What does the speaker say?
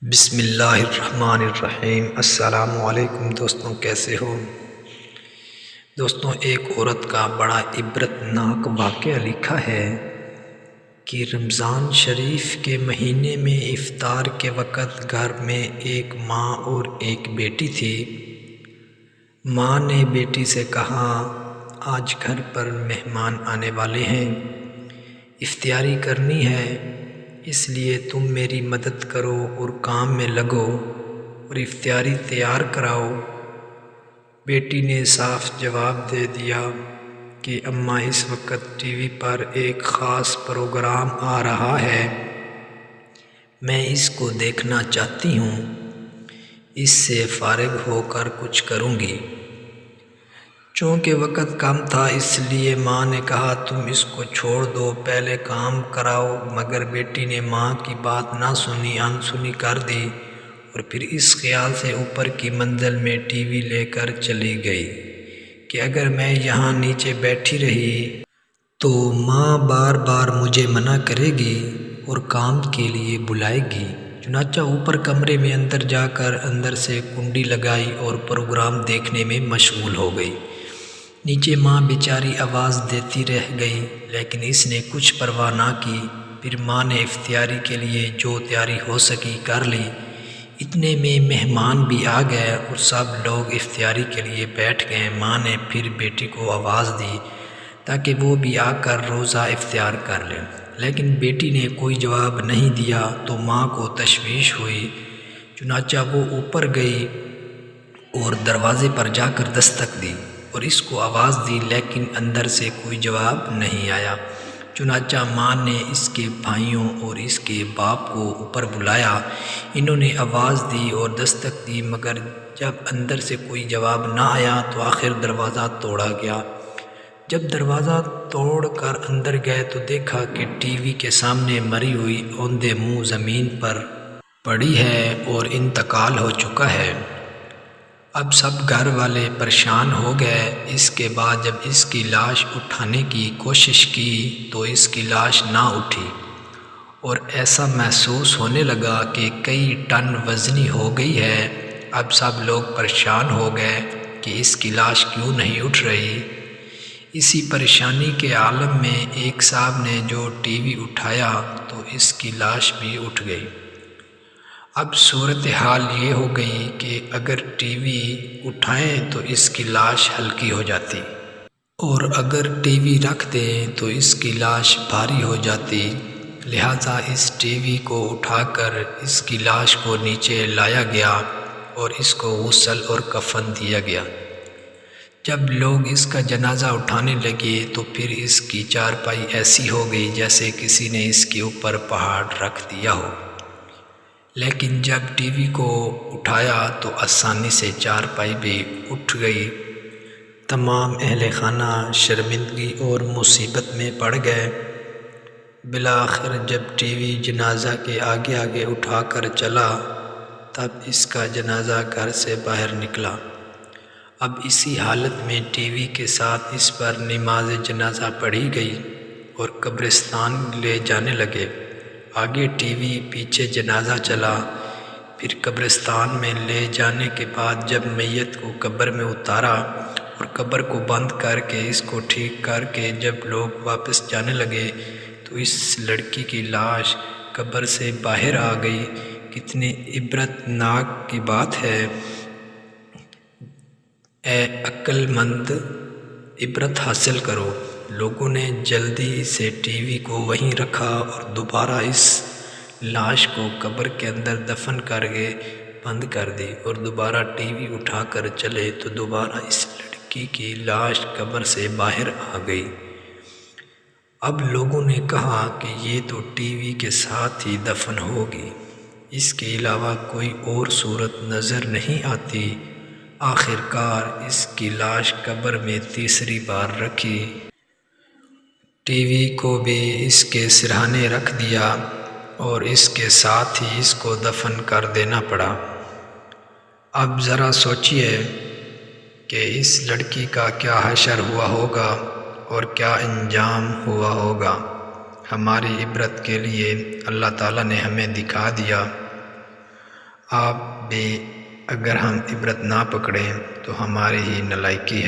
بسم اللہ الرحمن الرحیم۔ السلام علیکم دوستوں، کیسے ہو؟ دوستوں، ایک عورت کا بڑا عبرتناک واقعہ لکھا ہے کہ رمضان شریف کے مہینے میں افطار کے وقت گھر میں ایک ماں اور ایک بیٹی تھی۔ ماں نے بیٹی سے کہا، آج گھر پر مہمان آنے والے ہیں، افطاری کرنی ہے، اس لیے تم میری مدد کرو اور کام میں لگو اور افطاری تیار کراؤ۔ بیٹی نے صاف جواب دے دیا کہ اماں، اس وقت ٹی وی پر ایک خاص پروگرام آ رہا ہے، میں اس کو دیکھنا چاہتی ہوں، اس سے فارغ ہو کر کچھ کروں گی۔ چونکہ وقت کم تھا اس لیے ماں نے کہا، تم اس کو چھوڑ دو، پہلے کام کراؤ۔ مگر بیٹی نے ماں کی بات نہ سنی، انسنی کر دی اور پھر اس خیال سے اوپر کی منزل میں ٹی وی لے کر چلی گئی کہ اگر میں یہاں نیچے بیٹھی رہی تو ماں بار بار مجھے منع کرے گی اور کام کے لیے بلائے گی۔ چنانچہ اوپر کمرے میں اندر جا کر اندر سے کنڈی لگائی اور پروگرام دیکھنے میں مشغول ہو گئی۔ نیچے ماں بیچاری آواز دیتی رہ گئی، لیکن اس نے کچھ پرواہ نہ کی۔ پھر ماں نے افطاری کے لیے جو تیاری ہو سکی کر لی۔ اتنے میں مہمان بھی آ گئے اور سب لوگ افطاری کے لیے بیٹھ گئے۔ ماں نے پھر بیٹی کو آواز دی تاکہ وہ بھی آ کر روزہ افطار کر لے، لیکن بیٹی نے کوئی جواب نہیں دیا تو ماں کو تشویش ہوئی۔ چنانچہ وہ اوپر گئی اور دروازے پر جا کر دستک دی اور اس کو آواز دی، لیکن اندر سے کوئی جواب نہیں آیا۔ چنانچہ ماں نے اس کے بھائیوں اور اس کے باپ کو اوپر بلایا۔ انہوں نے آواز دی اور دستک دی، مگر جب اندر سے کوئی جواب نہ آیا تو آخر دروازہ توڑا گیا۔ جب دروازہ توڑ کر اندر گئے تو دیکھا کہ ٹی وی کے سامنے مری ہوئی اوندھے منہ زمین پر پڑی ہے اور انتقال ہو چکا ہے۔ اب سب گھر والے پریشان ہو گئے۔ اس کے بعد جب اس کی لاش اٹھانے کی کوشش کی تو اس کی لاش نہ اٹھی اور ایسا محسوس ہونے لگا کہ کئی ٹن وزنی ہو گئی ہے۔ اب سب لوگ پریشان ہو گئے کہ اس کی لاش کیوں نہیں اٹھ رہی۔ اسی پریشانی کے عالم میں ایک صاحب نے جو ٹی وی اٹھایا تو اس کی لاش بھی اٹھ گئی۔ اب صورتحال یہ ہو گئی کہ اگر ٹی وی اٹھائیں تو اس کی لاش ہلکی ہو جاتی اور اگر ٹی وی رکھ دیں تو اس کی لاش بھاری ہو جاتی۔ لہٰذا اس ٹی وی کو اٹھا کر اس کی لاش کو نیچے لایا گیا اور اس کو غسل اور کفن دیا گیا۔ جب لوگ اس کا جنازہ اٹھانے لگے تو پھر اس کی چارپائی ایسی ہو گئی جیسے کسی نے اس کے اوپر پہاڑ رکھ دیا ہو، لیکن جب ٹی وی کو اٹھایا تو آسانی سے چارپائی بھی اٹھ گئی۔ تمام اہل خانہ شرمندگی اور مصیبت میں پڑ گئے۔ بالآخر جب ٹی وی جنازہ کے آگے آگے اٹھا کر چلا تب اس کا جنازہ گھر سے باہر نکلا۔ اب اسی حالت میں ٹی وی کے ساتھ اس پر نماز جنازہ پڑھی گئی اور قبرستان لے جانے لگے۔ آگے ٹی وی، پیچھے جنازہ چلا۔ پھر قبرستان میں لے جانے کے بعد جب میت کو قبر میں اتارا اور قبر کو بند کر کے اس کو ٹھیک کر کے جب لوگ واپس جانے لگے تو اس لڑکی کی لاش قبر سے باہر آ گئی۔ کتنی عبرتناک کی بات ہے۔ اے عقل مند، عبرت حاصل کرو۔ لوگوں نے جلدی سے ٹی وی کو وہیں رکھا اور دوبارہ اس لاش کو قبر کے اندر دفن کر کے بند کر دی اور دوبارہ ٹی وی اٹھا کر چلے تو دوبارہ اس لڑکی کی لاش قبر سے باہر آ گئی۔ اب لوگوں نے کہا کہ یہ تو ٹی وی کے ساتھ ہی دفن ہوگی، اس کے علاوہ کوئی اور صورت نظر نہیں آتی۔ آخر کار اس کی لاش قبر میں تیسری بار رکھی، ٹی وی کو بھی اس کے سرہانے رکھ دیا اور اس کے ساتھ ہی اس کو دفن کر دینا پڑا۔ اب ذرا سوچئے کہ اس لڑکی کا کیا حشر ہوا ہوگا اور کیا انجام ہوا ہوگا۔ ہماری عبرت کے لیے اللہ تعالیٰ نے ہمیں دکھا دیا۔ آپ بھی اگر ہم عبرت نہ پکڑیں تو ہماری ہی نالائکی ہے۔